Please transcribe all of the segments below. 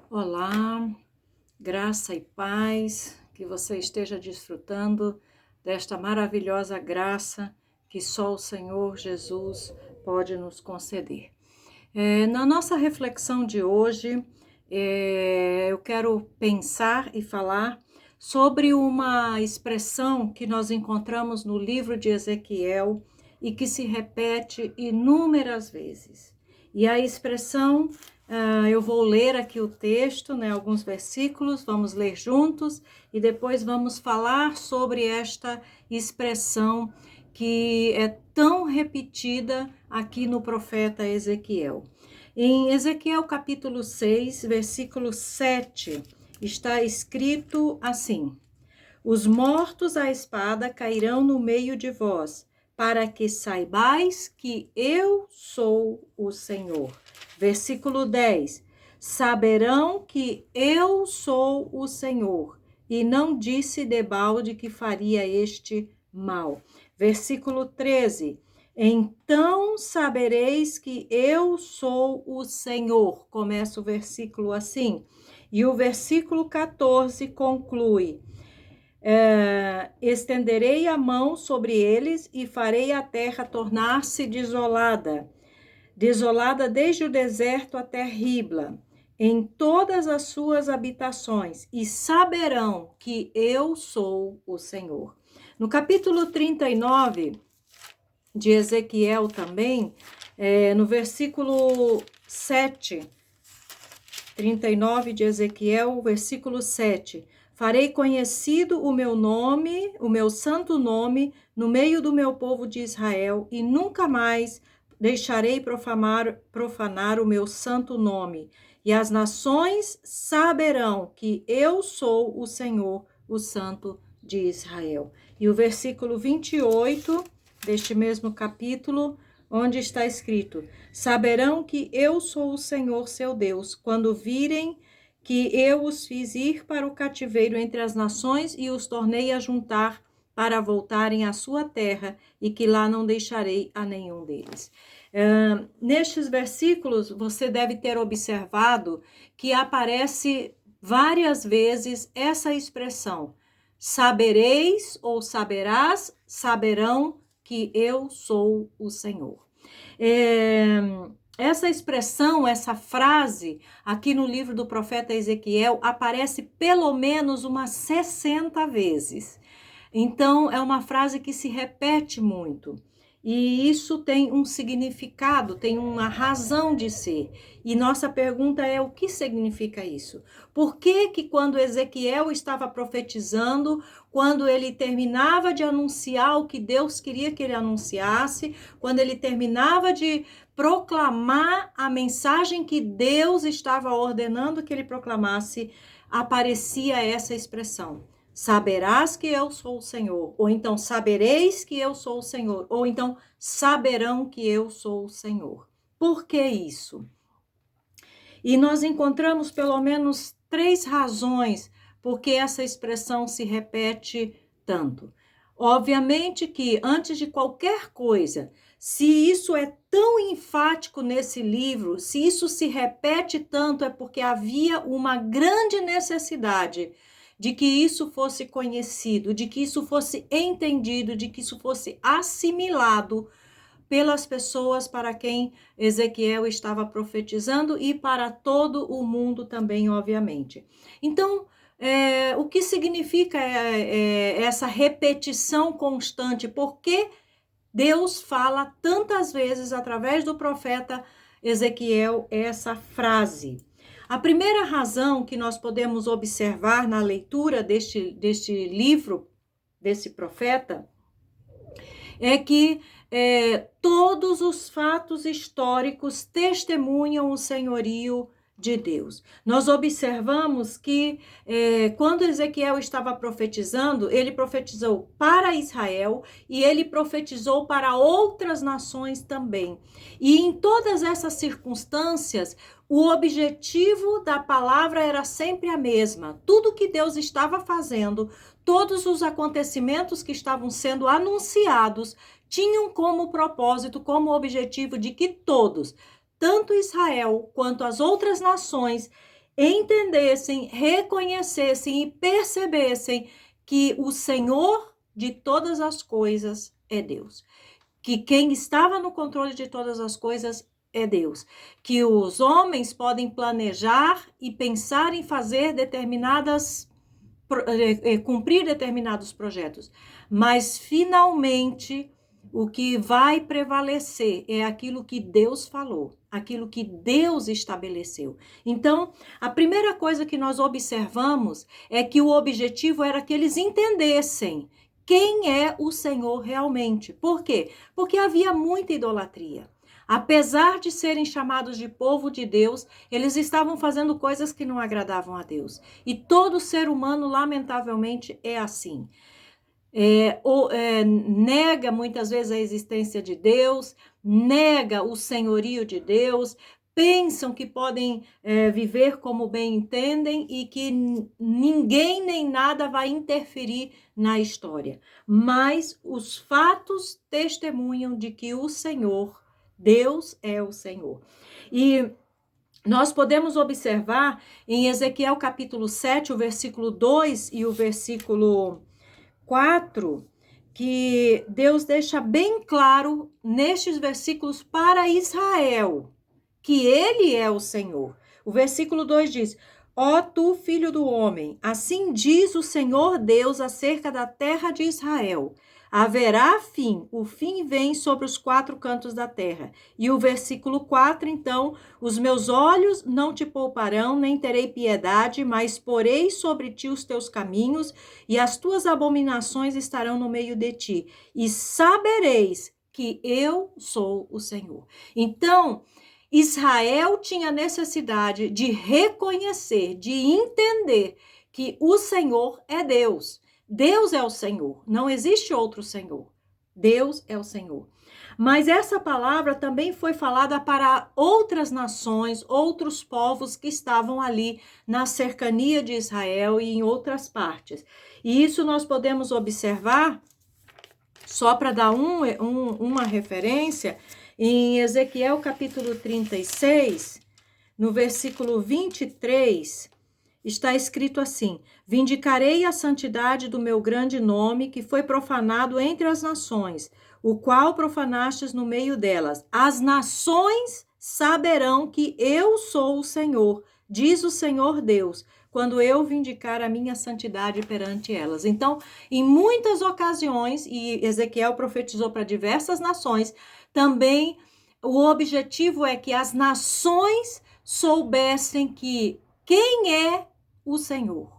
Olá, graça e paz, que você esteja desfrutando desta maravilhosa graça que só o Senhor Jesus pode nos conceder. Na nossa reflexão de hoje, eu quero pensar e falar sobre uma expressão que nós encontramos no livro de Ezequiel e que se repete inúmeras vezes. E a expressão, eu vou ler aqui o texto, né, alguns versículos, vamos ler juntos e depois vamos falar sobre esta expressão que é tão repetida aqui no profeta Ezequiel. Em Ezequiel capítulo 6, versículo 7, está escrito assim: Os mortos à espada cairão no meio de vós, para que saibais que eu sou o Senhor. Versículo 10: Saberão que eu sou o Senhor, e não disse debalde que faria este mal. Versículo 13: Então sabereis que eu sou o Senhor. Começa o versículo assim. E o versículo 14 conclui: estenderei a mão sobre eles e farei a terra tornar-se desolada, desolada desde o deserto até Ribla, em todas as suas habitações, e saberão que eu sou o Senhor. No capítulo 39 de Ezequiel também, no versículo 7, 39 de Ezequiel, versículo 7. Farei conhecido o meu nome, o meu santo nome, no meio do meu povo de Israel, e nunca mais deixarei profanar o meu santo nome. E as nações saberão que eu sou o Senhor, o Santo de Israel. E o versículo 28 deste mesmo capítulo, onde está escrito: Saberão que eu sou o Senhor seu Deus, quando virem que eu os fiz ir para o cativeiro entre as nações e os tornei a juntar para voltarem à sua terra, e que lá não deixarei a nenhum deles. Nestes versículos, você deve ter observado que aparece várias vezes essa expressão: sabereis ou saberás, saberão que eu sou o Senhor. Essa expressão, essa frase, aqui no livro do profeta Ezequiel, aparece pelo menos umas 60 vezes. Então, é uma frase que se repete muito. E isso tem um significado, tem uma razão de ser. E nossa pergunta é: o que significa isso? Por que que quando Ezequiel estava profetizando, quando ele terminava de anunciar o que Deus queria que ele anunciasse, quando ele terminava de proclamar a mensagem que Deus estava ordenando que ele proclamasse, aparecia essa expressão: saberás que eu sou o Senhor, ou então sabereis que eu sou o Senhor, ou então saberão que eu sou o Senhor. Por que isso? E nós encontramos pelo menos 3 razões por que essa expressão se repete tanto. Obviamente que, antes de qualquer coisa, se isso é tão enfático nesse livro, se isso se repete tanto, é porque havia uma grande necessidade de que isso fosse conhecido, de que isso fosse entendido, de que isso fosse assimilado pelas pessoas para quem Ezequiel estava profetizando e para todo o mundo também, obviamente. Então, o que significa essa repetição constante? Por que Deus fala tantas vezes através do profeta Ezequiel essa frase? A primeira razão que nós podemos observar na leitura deste livro, desse profeta, é que todos os fatos históricos testemunham o senhorio de Deus. Nós observamos que quando Ezequiel estava profetizando, ele profetizou para Israel e ele profetizou para outras nações também. E em todas essas circunstâncias, o objetivo da palavra era sempre a mesma. Tudo que Deus estava fazendo, todos os acontecimentos que estavam sendo anunciados, tinham como propósito, como objetivo de que todos, tanto Israel quanto as outras nações, entendessem, reconhecessem e percebessem que o Senhor de todas as coisas é Deus. Que quem estava no controle de todas as coisas é Deus. Que os homens podem planejar e pensar em fazer cumprir determinados projetos, mas finalmente o que vai prevalecer é aquilo que Deus falou, aquilo que Deus estabeleceu. Então, a primeira coisa que nós observamos é que o objetivo era que eles entendessem quem é o Senhor realmente. Por quê? Porque havia muita idolatria. Apesar de serem chamados de povo de Deus, eles estavam fazendo coisas que não agradavam a Deus. E todo ser humano, lamentavelmente, é assim. Nega muitas vezes a existência de Deus, nega o senhorio de Deus, pensam que podem viver como bem entendem e que ninguém nem nada vai interferir na história. Mas os fatos testemunham de que o Senhor, Deus é o Senhor. E nós podemos observar em Ezequiel capítulo 7, o versículo 2 e o versículo 4, que Deus deixa bem claro nestes versículos para Israel, que ele é o Senhor. O versículo 2 diz: Ó tu, filho do homem, assim diz o Senhor Deus acerca da terra de Israel. Haverá fim, o fim vem sobre os 4 cantos da terra. E o versículo 4, então, os meus olhos não te pouparão, nem terei piedade, mas porei sobre ti os teus caminhos, e as tuas abominações estarão no meio de ti. E sabereis que eu sou o Senhor. Então, Israel tinha necessidade de reconhecer, de entender que o Senhor é Deus. Deus é o Senhor, não existe outro Senhor. Deus é o Senhor. Mas essa palavra também foi falada para outras nações, outros povos que estavam ali na cercania de Israel e em outras partes. E isso nós podemos observar, só para dar uma referência, em Ezequiel capítulo 36, no versículo 23, está escrito assim: Vindicarei a santidade do meu grande nome, que foi profanado entre as nações, o qual profanastes no meio delas. As nações saberão que eu sou o Senhor, diz o Senhor Deus, quando eu vindicar a minha santidade perante elas. Então, em muitas ocasiões, e Ezequiel profetizou para diversas nações, também o objetivo é que as nações soubessem que quem é o Senhor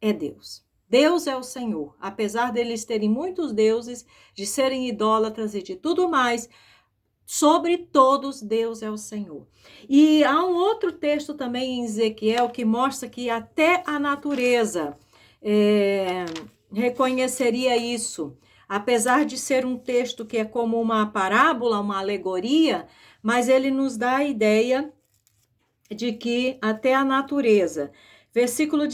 é Deus. Deus é o Senhor. Apesar deles terem muitos deuses, de serem idólatras e de tudo mais, sobre todos Deus é o Senhor. E há um outro texto também em Ezequiel que mostra que até a natureza reconheceria isso. Apesar de ser um texto que é como uma parábola, uma alegoria, mas ele nos dá a ideia de que até a natureza. Versículo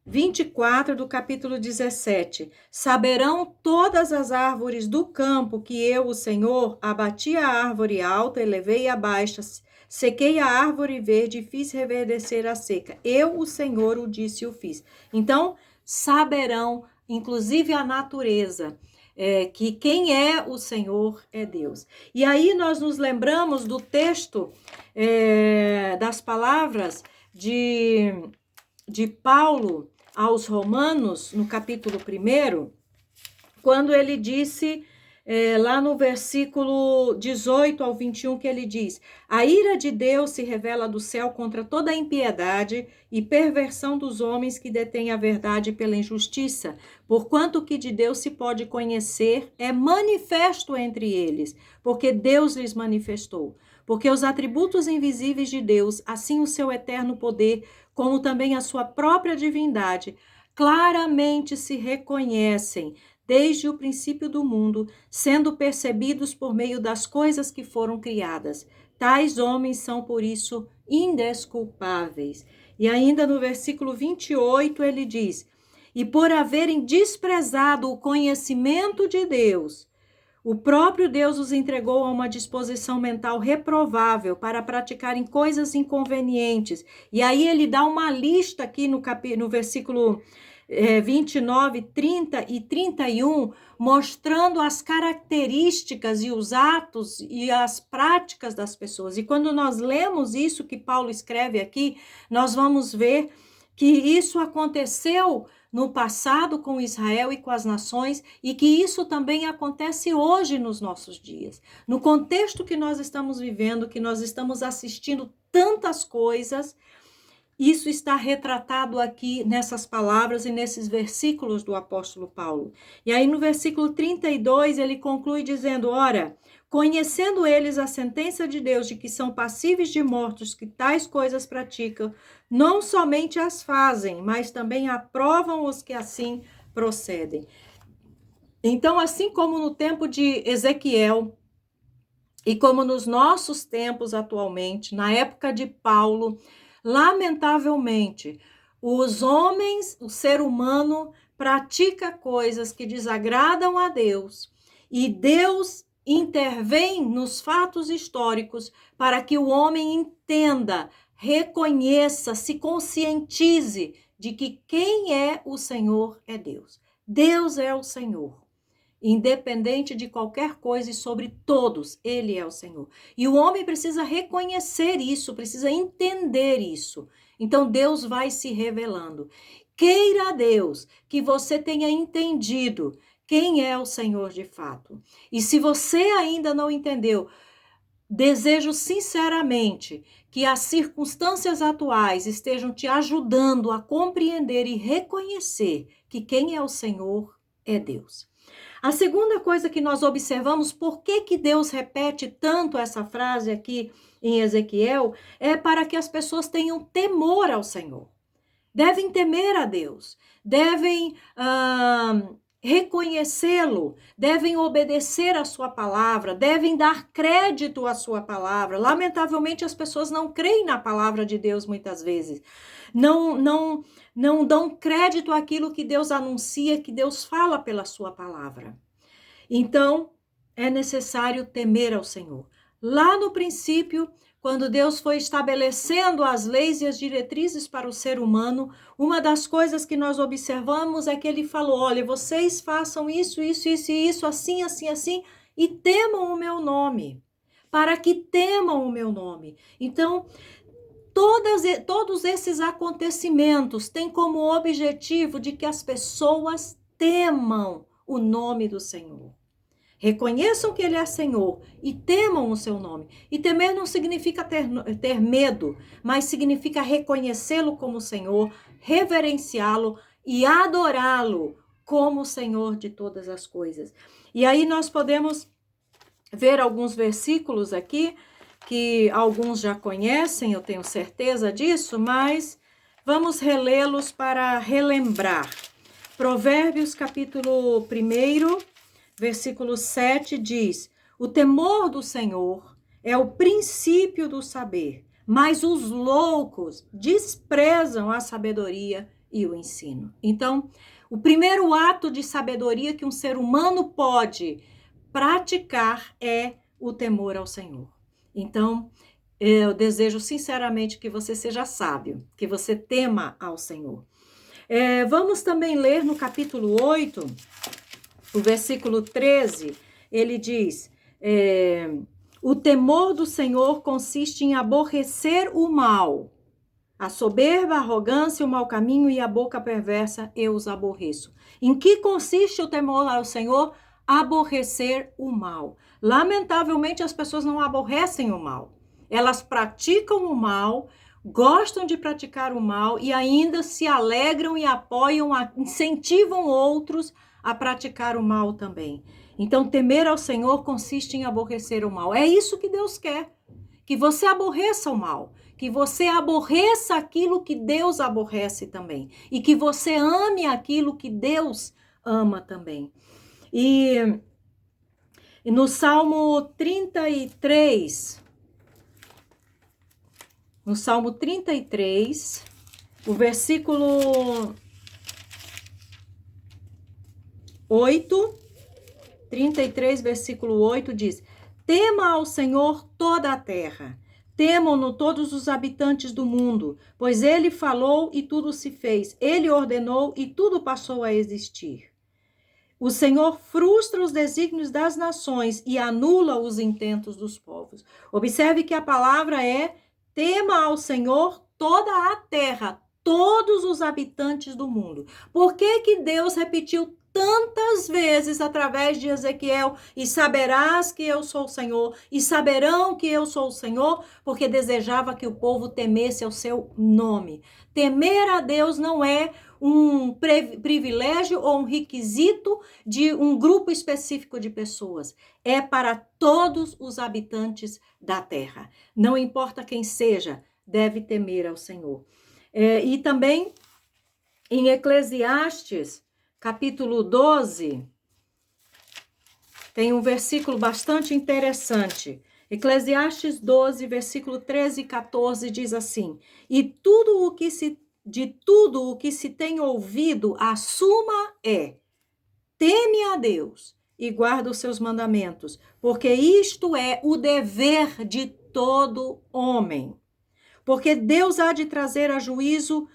24 do capítulo 17. Saberão todas as árvores do campo que eu, o Senhor, abati a árvore alta e levei a baixa, sequei a árvore verde e fiz reverdecer a seca. Eu, o Senhor, o disse e o fiz. Então, saberão, inclusive a natureza, que quem é o Senhor é Deus. E aí nós nos lembramos do texto, das palavras de Paulo aos Romanos, no capítulo 1, quando ele disse, lá no versículo 18 ao 21, que ele diz: A ira de Deus se revela do céu contra toda a impiedade e perversão dos homens que detêm a verdade pela injustiça, porquanto o que de Deus se pode conhecer é manifesto entre eles, porque Deus lhes manifestou. Porque os atributos invisíveis de Deus, assim o seu eterno poder, como também a sua própria divindade, claramente se reconhecem desde o princípio do mundo, sendo percebidos por meio das coisas que foram criadas. Tais homens são, por isso, indesculpáveis. E ainda no versículo 28 ele diz: E por haverem desprezado o conhecimento de Deus, O próprio Deus os entregou a uma disposição mental reprovável para praticarem coisas inconvenientes. E aí ele dá uma lista aqui no versículo 29, 30 e 31, mostrando as características e os atos e as práticas das pessoas. E quando nós lemos isso que Paulo escreve aqui, nós vamos ver que isso aconteceu no passado com Israel e com as nações, e que isso também acontece hoje nos nossos dias. No contexto que nós estamos vivendo, que nós estamos assistindo tantas coisas, isso está retratado aqui nessas palavras e nesses versículos do apóstolo Paulo. E aí no versículo 32 ele conclui dizendo: ora, conhecendo eles a sentença de Deus de que são passíveis de mortos que tais coisas praticam, não somente as fazem, mas também aprovam os que assim procedem. Então, assim como no tempo de Ezequiel e como nos nossos tempos atualmente, na época de Paulo, lamentavelmente, os homens, o ser humano, pratica coisas que desagradam a Deus e Deus intervém nos fatos históricos para que o homem entenda, reconheça, se conscientize de que quem é o Senhor é Deus. Deus é o Senhor. Independente de qualquer coisa e sobre todos, ele é o Senhor. E o homem precisa reconhecer isso, precisa entender isso. Então Deus vai se revelando. Queira Deus que você tenha entendido quem é o Senhor de fato. E se você ainda não entendeu, desejo sinceramente que as circunstâncias atuais estejam te ajudando a compreender e reconhecer que quem é o Senhor é Deus. A segunda coisa que nós observamos, por que Deus repete tanto essa frase aqui em Ezequiel, é para que as pessoas tenham temor ao Senhor. Devem temer a Deus, devem reconhecê-lo, devem obedecer a sua palavra, devem dar crédito à sua palavra. Lamentavelmente, as pessoas não creem na palavra de Deus muitas vezes. Não dão crédito àquilo que Deus anuncia, que Deus fala pela sua palavra. Então, é necessário temer ao Senhor. Lá no princípio, quando Deus foi estabelecendo as leis e as diretrizes para o ser humano, uma das coisas que nós observamos é que ele falou: olha, vocês façam isso, isso, isso e isso, assim, assim, assim, e temam o meu nome, para que temam o meu nome. Então, todos esses acontecimentos têm como objetivo de que as pessoas temam o nome do Senhor. Reconheçam que ele é Senhor e temam o seu nome. E temer não significa ter medo, mas significa reconhecê-lo como Senhor, reverenciá-lo e adorá-lo como Senhor de todas as coisas. E aí nós podemos ver alguns versículos aqui, que alguns já conhecem, eu tenho certeza disso, mas vamos relê-los para relembrar. Provérbios capítulo 1, versículo 7 diz: o temor do Senhor é o princípio do saber, mas os loucos desprezam a sabedoria e o ensino. Então, o primeiro ato de sabedoria que um ser humano pode praticar é o temor ao Senhor. Então, eu desejo sinceramente que você seja sábio, que você tema ao Senhor. Vamos também ler no capítulo 8, o versículo 13, ele diz: o temor do Senhor consiste em aborrecer o mal. A soberba, a arrogância, o mau caminho e a boca perversa, eu os aborreço. Em que consiste o temor ao Senhor? Aborrecer o mal. Lamentavelmente, as pessoas não aborrecem o mal. Elas praticam o mal, gostam de praticar o mal e ainda se alegram e apoiam, incentivam outros a praticar o mal também. Então, temer ao Senhor consiste em aborrecer o mal. É isso que Deus quer, que você aborreça o mal, que você aborreça aquilo que Deus aborrece também e que você ame aquilo que Deus ama também. E no Salmo 33, o versículo 8, 33, versículo 8 diz: tema ao Senhor toda a terra, temam-no todos os habitantes do mundo, pois ele falou e tudo se fez, ele ordenou e tudo passou a existir. O Senhor frustra os desígnios das nações e anula os intentos dos povos. Observe que a palavra é: tema ao Senhor toda a terra, todos os habitantes do mundo. Por que Deus repetiu tantas vezes através de Ezequiel: e saberás que eu sou o Senhor, e saberão que eu sou o Senhor? Porque desejava que o povo temesse ao seu nome. Temer a Deus não é um privilégio ou um requisito de um grupo específico de pessoas. É para todos os habitantes da terra. Não importa quem seja, deve temer ao Senhor. E também em Eclesiastes, capítulo 12, tem um versículo bastante interessante. Eclesiastes 12, versículo 13 e 14 diz assim: e de tudo o que se tem ouvido, a suma é: teme a Deus e guarda os seus mandamentos, porque isto é o dever de todo homem. Porque Deus há de trazer a juízo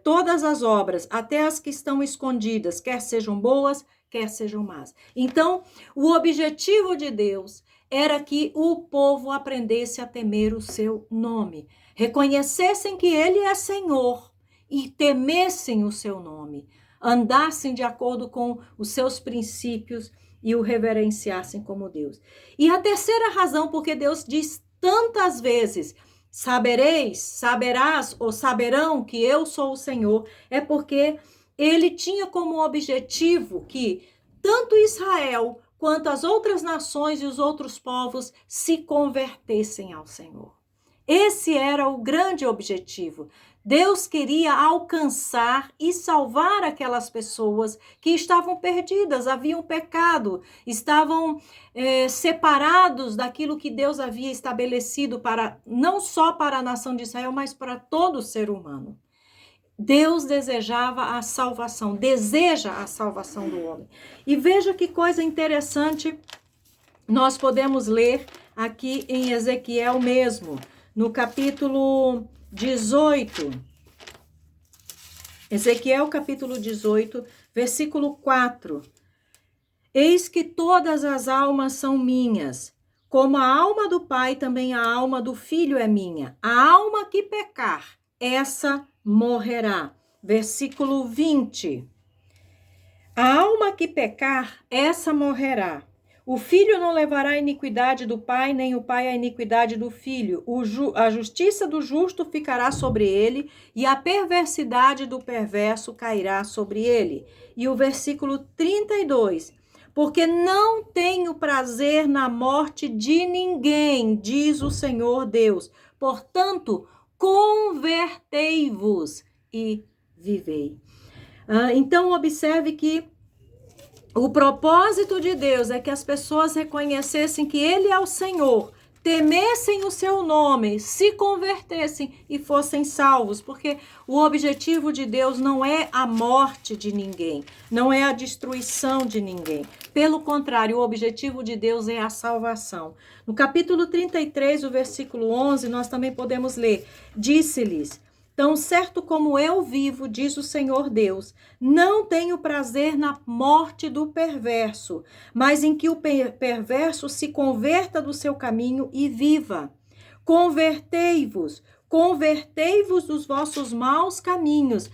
todas as obras, até as que estão escondidas, quer sejam boas, quer sejam más. Então, o objetivo de Deus era que o povo aprendesse a temer o seu nome, reconhecessem que ele é Senhor e temessem o seu nome, andassem de acordo com os seus princípios e o reverenciassem como Deus. E a terceira razão, porque Deus diz tantas vezes: sabereis, saberás ou saberão que eu sou o Senhor, é porque ele tinha como objetivo que tanto Israel quanto as outras nações e os outros povos se convertessem ao Senhor. Esse era o grande objetivo. Deus queria alcançar e salvar aquelas pessoas que estavam perdidas, haviam pecado, estavam separados daquilo que Deus havia estabelecido para, não só para a nação de Israel, mas para todo ser humano. Deus desejava a salvação, deseja a salvação do homem. E veja que coisa interessante nós podemos ler aqui em Ezequiel mesmo, no capítulo 18. Ezequiel capítulo 18, versículo 4. Eis que todas as almas são minhas, como a alma do Pai, também a alma do Filho é minha. A alma que pecar, essa morrerá. Versículo 20. A alma que pecar, essa morrerá. O filho não levará a iniquidade do pai, nem o pai a iniquidade do filho. A justiça do justo ficará sobre ele, e a perversidade do perverso cairá sobre ele. E o versículo 32. Porque não tenho prazer na morte de ninguém, diz o Senhor Deus. Portanto, convertei-vos e vivei. Então, observe que o propósito de Deus é que as pessoas reconhecessem que Ele é o Senhor, temessem o seu nome, se convertessem e fossem salvos, porque o objetivo de Deus não é a morte de ninguém, não é a destruição de ninguém. Pelo contrário, o objetivo de Deus é a salvação. No capítulo 33, o versículo 11, nós também podemos ler: disse-lhes: tão certo como eu vivo, diz o Senhor Deus, não tenho prazer na morte do perverso, mas em que o perverso se converta do seu caminho e viva. Convertei-vos dos vossos maus caminhos,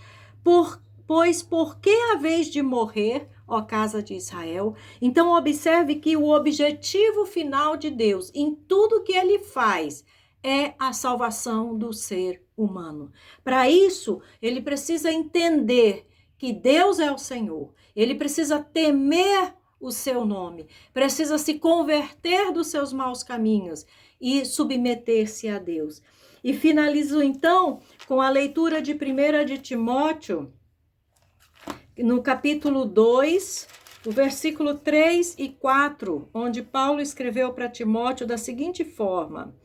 pois por que haveis de morrer, ó casa de Israel? Então observe que o objetivo final de Deus, em tudo que ele faz, é a salvação do ser humano. Para isso, ele precisa entender que Deus é o Senhor. Ele precisa temer o seu nome, precisa se converter dos seus maus caminhos e submeter-se a Deus. E finalizo então com a leitura de 1 de Timóteo, no capítulo 2, o versículo 3 e 4, onde Paulo escreveu para Timóteo da seguinte forma: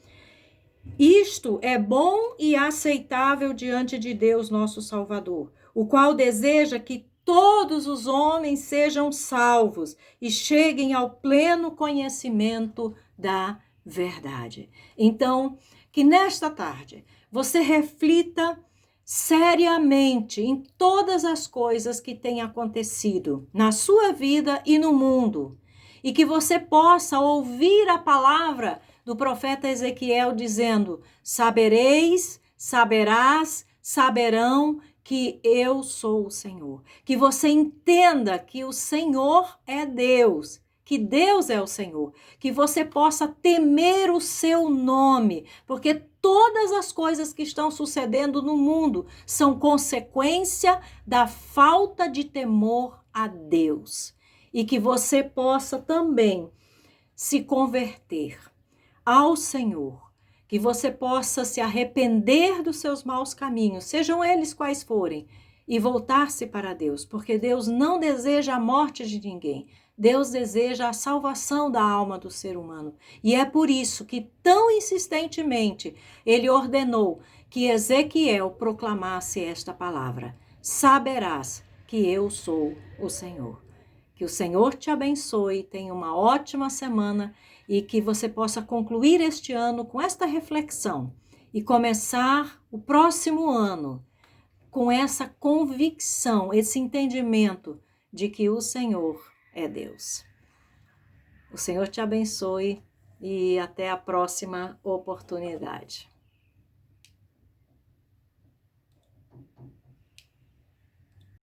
isto é bom e aceitável diante de Deus, nosso Salvador, o qual deseja que todos os homens sejam salvos e cheguem ao pleno conhecimento da verdade. Então, que nesta tarde você reflita seriamente em todas as coisas que têm acontecido na sua vida e no mundo, e que você possa ouvir a palavra do profeta Ezequiel dizendo: sabereis, saberás, saberão que eu sou o Senhor. Que você entenda que o Senhor é Deus, que Deus é o Senhor. Que você possa temer o seu nome, porque todas as coisas que estão sucedendo no mundo são consequência da falta de temor a Deus. E que você possa também se converter ao Senhor, que você possa se arrepender dos seus maus caminhos, sejam eles quais forem, e voltar-se para Deus, porque Deus não deseja a morte de ninguém. Deus deseja a salvação da alma do ser humano. E é por isso que tão insistentemente ele ordenou que Ezequiel proclamasse esta palavra: saberás que eu sou o Senhor. Que o Senhor te abençoe, tenha uma ótima semana e que você possa concluir este ano com esta reflexão e começar o próximo ano com essa convicção, esse entendimento de que o Senhor é Deus. O Senhor te abençoe e até a próxima oportunidade.